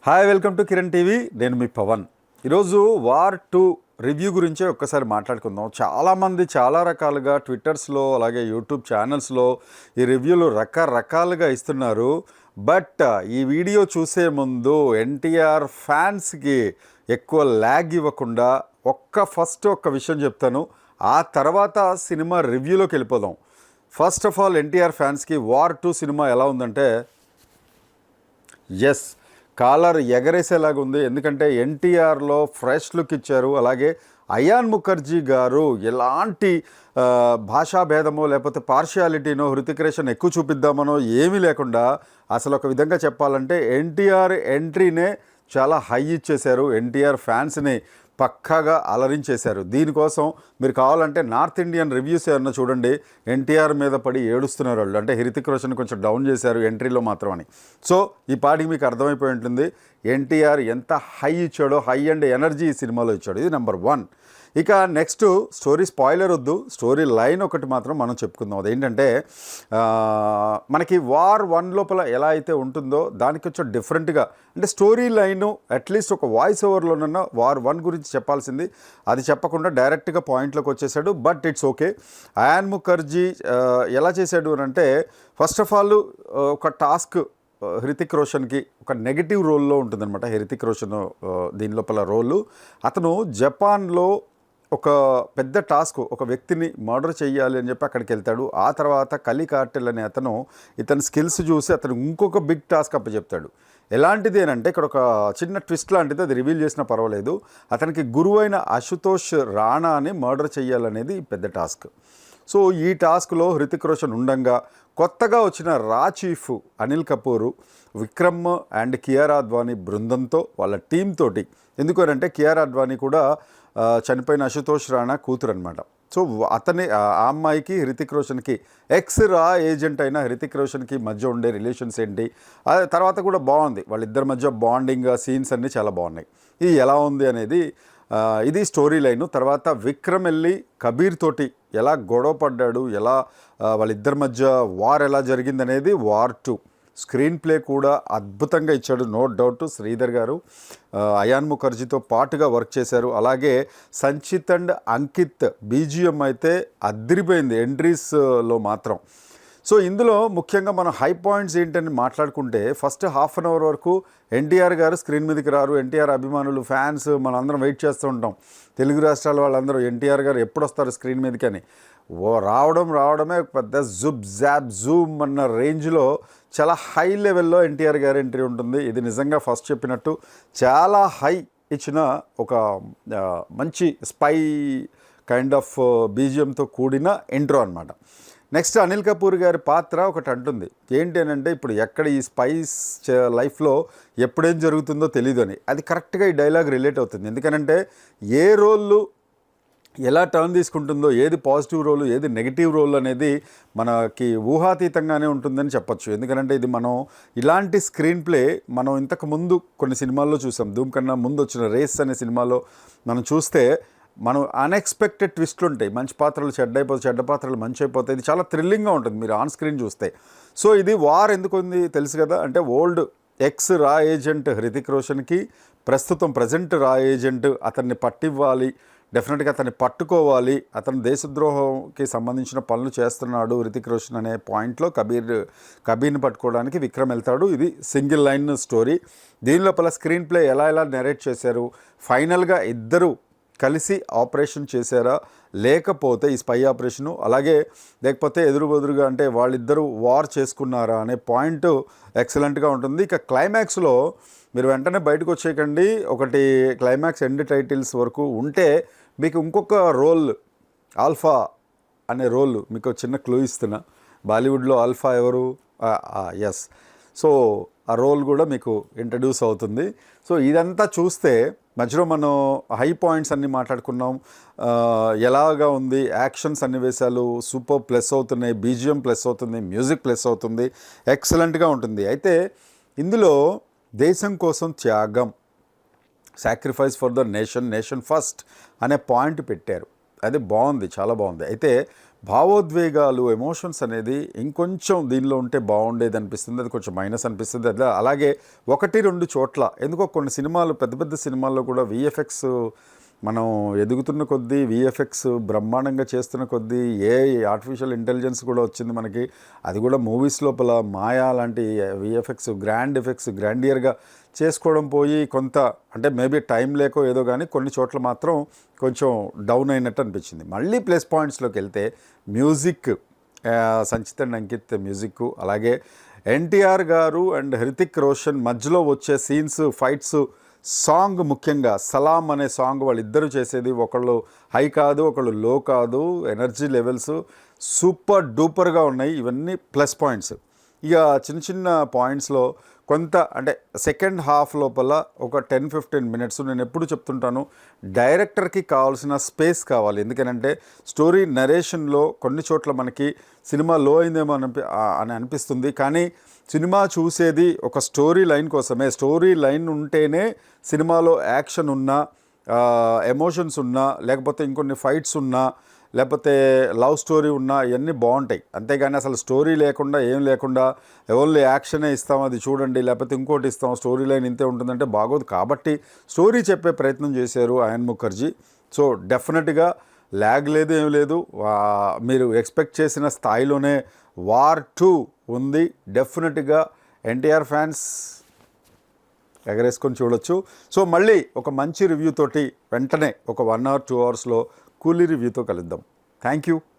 Hi, welcome to Kiran TV. నేను మీ పవన్. ఈరోజు war 2 review గురించే ఒక్కసారి మాట్లాడుకుందాం. చాలామంది చాలా రకాలుగా ట్విట్టర్స్లో అలాగే యూట్యూబ్ ఛానల్స్లో ఈ రివ్యూలు రకరకాలుగా ఇస్తున్నారు. బట్ ఈ వీడియో చూసే ముందు ఎన్టీఆర్ ఫ్యాన్స్కి ఎక్కువ ల్యాగ్ ఇవ్వకుండా ఫస్ట్ ఒక్క విషయం చెప్తాను. ఆ తర్వాత సినిమా రివ్యూలోకి వెళ్ళిపోదాం. ఫస్ట్ ఆఫ్ ఆల్ ఎన్టీఆర్ ఫ్యాన్స్కి వార్ 2 సినిమా ఎలా ఉందంటే ఎస్, కాలర్ ఎగరేసేలాగా ఉంది. ఎందుకంటే ఎన్టీఆర్లో ఫ్రెష్ లుక్ ఇచ్చారు. అలాగే అయాన్ ముఖర్జీ గారు ఎలాంటి భాషా భేదమో లేకపోతే పార్షియాలిటీనో హృతిక్ రోషన్ ఎక్కువ చూపిద్దామనో ఏమీ లేకుండా అసలు ఒక విధంగా చెప్పాలంటే ఎన్టీఆర్ ఎంట్రీనే చాలా హై ఇచ్చేశారు. ఎన్టీఆర్ ఫ్యాన్స్ని పక్కాగా అలరించేశారు. దీనికోసం మీరు కావాలంటే నార్త్ ఇండియన్ రివ్యూస్ ఏమన్నా చూడండి. ఎన్టీఆర్ మీద పడి ఏడుస్తున్నారు వాళ్ళు. అంటే హృతిక్ రోషన్ కొంచెం డౌన్ చేశారు ఎంట్రీలో మాత్రం అని. సో ఈ పాటికి మీకు అర్థమైపోయి ఉంటుంది ఎన్టీఆర్ ఎంత హై ఇచ్చాడో, హై అండ్ ఎనర్జీ ఈ సినిమాలో ఇచ్చాడు. ఇది నెంబర్ 1. ఇక నెక్స్ట్ స్టోరీ స్పాయిలర్ వద్దు, స్టోరీ లైన్ ఒకటి మాత్రం మనం చెప్పుకుందాం. అదేంటంటే మనకి వార్ 1 లోపల ఎలా అయితే ఉంటుందో దానికి కొంచెం డిఫరెంట్గా, అంటే స్టోరీ లైను అట్లీస్ట్ ఒక వాయిస్ ఓవర్లోనన్నా వార్ 1 గురించి చెప్పాల్సింది అది చెప్పకుండా డైరెక్ట్గా పాయింట్లోకి వచ్చేసాడు. But it's okay. Ayan Mukherjee ఎలా చేశాడు అని అంటే, ఫస్ట్ ఆఫ్ ఆల్ ఒక టాస్క్ హృతిక్ రోషన్కి ఒక నెగిటివ్ రోల్లో ఉంటుందన్నమాట. హృతిక్ రోషన్ దీని లోపల రోలు, అతను జపాన్లో ఒక పెద్ద టాస్క్, ఒక వ్యక్తిని మర్డర్ చేయాలి అని చెప్పి అక్కడికి వెళ్తాడు. ఆ తర్వాత కలి కార్టెల్ అనే అతను ఇతని స్కిల్స్ చూసి అతను ఇంకొక బిగ్ టాస్క్ అప్పచెప్తాడు. ఎలాంటిది అని అంటే, ఇక్కడ ఒక చిన్న ట్విస్ట్ లాంటిది, అది రివీల్ చేసినా పర్వాలేదు. అతనికి గురువైన అశుతోష్ రాణాని మర్డర్ చేయాలనేది పెద్ద టాస్క్. సో ఈ టాస్క్లో హృతిక్ రోషన్ ఉండంగా కొత్తగా వచ్చిన రా చీఫ్ అనిల్ కపూర్, విక్రమ్ అండ్ కియారా అద్వానీ బృందంతో వాళ్ళ టీమ్ తోటి, ఎందుకనంటే కియారా అద్వానీ కూడా చనిపోయిన అశుతోష్ రాణా కూతురు అనమాట. సో ఆ అమ్మాయికి హృతిక్ రోషన్కి ఎక్స్ రా ఏజెంట్ అయిన హృతిక్ రోషన్కి మధ్య ఉండే రిలేషన్స్ ఏంటి, తర్వాత కూడా బాగుంది. వాళ్ళిద్దరి మధ్య బాండింగ్ సీన్స్ అన్నీ చాలా బాగున్నాయి. ఇది ఎలా ఉంది అనేది ఇది స్టోరీ లైను. తర్వాత విక్రమ్ వెళ్ళి కబీర్ తోటి ఎలా గొడవ పడ్డాడు, ఎలా వాళ్ళిద్దరి మధ్య వార్ ఎలా జరిగిందనేది వార్ 2. స్క్రీన్ ప్లే కూడా అద్భుతంగా ఇచ్చాడు, నో డౌట్. శ్రీధర్ గారు అయాన్ ముఖర్జీతో పాటుగా వర్క్ చేశారు. అలాగే సంచిత్ అండ్ అంకిత్ బీజిఎం అయితే అదిరిపోయింది ఎంట్రీస్లో మాత్రం. సో ఇందులో ముఖ్యంగా మన హై పాయింట్స్ ఏంటని మాట్లాడుకుంటే, ఫస్ట్ హాఫ్ అన్ అవర్ వరకు ఎన్టీఆర్ గారు స్క్రీన్ మీదకి రారు. ఎన్టీఆర్ అభిమానులు, ఫ్యాన్స్ మనందరం వెయిట్ చేస్తూ ఉంటాం. తెలుగు రాష్ట్రాల వాళ్ళందరూ ఎన్టీఆర్ గారు ఎప్పుడు వస్తారు స్క్రీన్ మీదకి అని. రావడమే పెద్ద జుబ్ జాబ్ జూమ్ అన్న రేంజ్లో చాలా హై లెవెల్లో ఎన్టీఆర్ గారి ఎంట్రీ ఉంటుంది. ఇది నిజంగా ఫస్ట్ చెప్పినట్టు చాలా హై ఇచ్చిన ఒక మంచి స్పై కైండ్ ఆఫ్ బీజిఎంతో కూడిన ఇంట్రో అనమాట. నెక్స్ట్ అనిల్ కపూర్ గారి పాత్ర ఒకటి అంటుంది. ఏంటి అని అంటే, ఇప్పుడు ఎక్కడ ఈ స్పైస్ లైఫ్లో ఎప్పుడేం జరుగుతుందో తెలియదు అని. అది కరెక్ట్గా ఈ డైలాగ్ రిలేట్ అవుతుంది. ఎందుకనంటే ఏ రోళ్ళు ఎలా టర్న్ తీసుకుంటుందో, ఏది పాజిటివ్ రోల్ ఏది నెగిటివ్ రోల్ అనేది మనకి ఊహాతీతంగానే ఉంటుందని చెప్పచ్చు. ఎందుకంటే ఇది మనం ఇలాంటి స్క్రీన్ ప్లే మనం ఇంతకు ముందు కొన్ని సినిమాల్లో చూసాం. ధూమ్ కన్నా ముందు వచ్చిన రేస్ అనే సినిమాలో మనం చూస్తే మనం అన్ఎక్స్పెక్టెడ్ ట్విస్ట్లు ఉంటాయి. మంచి పాత్రలు చెడ్డ పాత్రలు మంచి అయిపోతాయి. ఇది చాలా థ్రిల్లింగ్గా ఉంటుంది మీరు ఆన్ స్క్రీన్ చూస్తే. సో ఇది వార్ ఎందుకు ఉంది తెలుసు కదా. అంటే ఓల్డ్ ఎక్స్ రా ఏజెంట్ హృతిక్ రోషన్కి ప్రజెంట్ రా ఏజెంట్ అతన్ని పట్టివ్వాలి, డెఫినెట్గా అతన్ని పట్టుకోవాలి, అతను దేశద్రోహంకి సంబంధించిన పనులు చేస్తున్నాడు హృతిక్ రోషన్ అనే పాయింట్లో కబీర్ని పట్టుకోవడానికి విక్రమ్ వెళ్తాడు. ఇది సింగిల్ లైన్ స్టోరీ. దీని లోపల స్క్రీన్ ప్లే ఎలా నెరేట్ చేశారు, ఫైనల్గా ఇద్దరు కలిసి ఆపరేషన్ చేశారా, లేకపోతే ఈ స్పై ఆపరేషను, అలాగే లేకపోతే ఎదురుగా అంటే వాళ్ళిద్దరూ వార్ చేసుకున్నారా అనే పాయింట్ ఎక్సలెంట్గా ఉంటుంది. ఇక క్లైమాక్స్లో మీరు వెంటనే బయటకు వచ్చేయకండి. ఒకటి క్లైమాక్స్ ఎండ్ టైటిల్స్ వరకు ఉంటే మీకు ఇంకొక రోల్, ఆల్ఫా అనే రోల్ మీకు చిన్న క్లూ ఇస్తున్నా. బాలీవుడ్లో ఆల్ఫా ఎవరు? ఎస్. సో ఆ రోల్ కూడా మీకు ఇంట్రడ్యూస్ అవుతుంది. సో ఇదంతా చూస్తే మధ్యలో మనం హై పాయింట్స్ అన్నీ మాట్లాడుకున్నాం. ఎలాగా ఉంది, యాక్షన్ సన్నివేశాలు సూపర్ ప్లస్ అవుతున్నాయి, బీజిఎం ప్లస్ అవుతుంది, మ్యూజిక్ ప్లస్ అవుతుంది, ఎక్సలెంట్గా ఉంటుంది. అయితే ఇందులో దేశం కోసం త్యాగం, sacrifice for the nation first అనే పాయింట్ పెట్టారు. అది బాగుంది, చాలా బాగుంది. అయితే భావోద్వేగాలు, ఎమోషన్స్ అనేది ఇంకొంచెం దీనిలో ఉంటే బాగుండేది అనిపిస్తుంది. అది కొంచెం మైనస్ అనిపిస్తుంది. అట్లా అలాగే 1-2 చోట్ల ఎందుకో కొన్ని సినిమాలు పెద్ద పెద్ద సినిమాల్లో కూడా విఎఫ్ఎక్స్ మనం ఎదుగుతున్న కొద్దీ, విఎఫ్ఎక్స్ బ్రహ్మాండంగా చేస్తున్న కొద్దీ ఆర్టిఫిషియల్ ఇంటెలిజెన్స్ కూడా వచ్చింది మనకి. అది కూడా మూవీస్ లోపల మాయా లాంటి విఎఫ్ఎక్స్ గ్రాండ్ ఎఫెక్ట్స్ గ్రాండియర్గా చేసుకోవడం పోయి కొంత అంటే మేబీ టైం లేకో ఏదో కానీ కొన్ని చోట్ల మాత్రం కొంచెం డౌన్ అయినట్టు అనిపించింది. మళ్ళీ ప్లస్ పాయింట్స్లోకి వెళ్తే music, Sanchit and Ankit music, అలాగే ఎన్టీఆర్ గారు అండ్ హృతిక్ రోషన్ మధ్యలో వచ్చే సీన్స్, ఫైట్స్, సాంగ్, ముఖ్యంగా సలాం అనే సాంగ్ వాళ్ళిద్దరూ చేసేది, ఒకళ్ళు హై కాదు ఒకళ్ళు లో కాదు, ఎనర్జీ లెవెల్స్ సూపర్ డూపర్గా ఉన్నాయి. ఇవన్నీ ప్లస్ పాయింట్స్. ఇక చిన్న చిన్న పాయింట్స్లో కొంత అంటే సెకండ్ హాఫ్ లోపల ఒక 10-15 మినిట్స్ నేను ఎప్పుడు చెప్తుంటాను, డైరెక్టర్కి కావాల్సిన స్పేస్ కావాలి. ఎందుకనంటే స్టోరీ నరేషన్లో కొన్ని చోట్ల మనకి సినిమా లో అయిందేమో అని అనిపిస్తుంది. కానీ సినిమా చూసేది ఒక స్టోరీ లైన్ కోసమే. స్టోరీ లైన్ ఉంటేనే సినిమాలో యాక్షన్ ఉన్నా, ఎమోషన్స్ ఉన్నా, లేకపోతే ఇంకొన్ని ఫైట్స్ ఉన్నా, లేకపోతే లవ్ స్టోరీ ఉన్నా ఇవన్నీ బాగుంటాయి. అంతేగాని అసలు స్టోరీ లేకుండా ఏం లేకుండా ఓన్లీ యాక్షనే ఇస్తాం అది చూడండి, లేకపోతే ఇంకోటి ఇస్తాం, స్టోరీ లైన్ ఇంతే ఉంటుందంటే బాగోదు. కాబట్టి స్టోరీ చెప్పే ప్రయత్నం చేశారు అయాన్ ముఖర్జీ. సో డెఫినెట్గా ల్యాగ్ లేదు, ఏం లేదు, మీరు ఎక్స్పెక్ట్ చేసిన స్థాయిలోనే వార్ 2 ఉంది. డెఫినెట్గా ఎన్టీఆర్ ఫ్యాన్స్ ఎగరేసుకొని చూడొచ్చు. సో మళ్ళీ ఒక మంచి రివ్యూ తోటి వెంటనే ఒక 1 or 2 అవర్స్లో కూలీ రివ్యూతో కలుద్దాం. Thank you.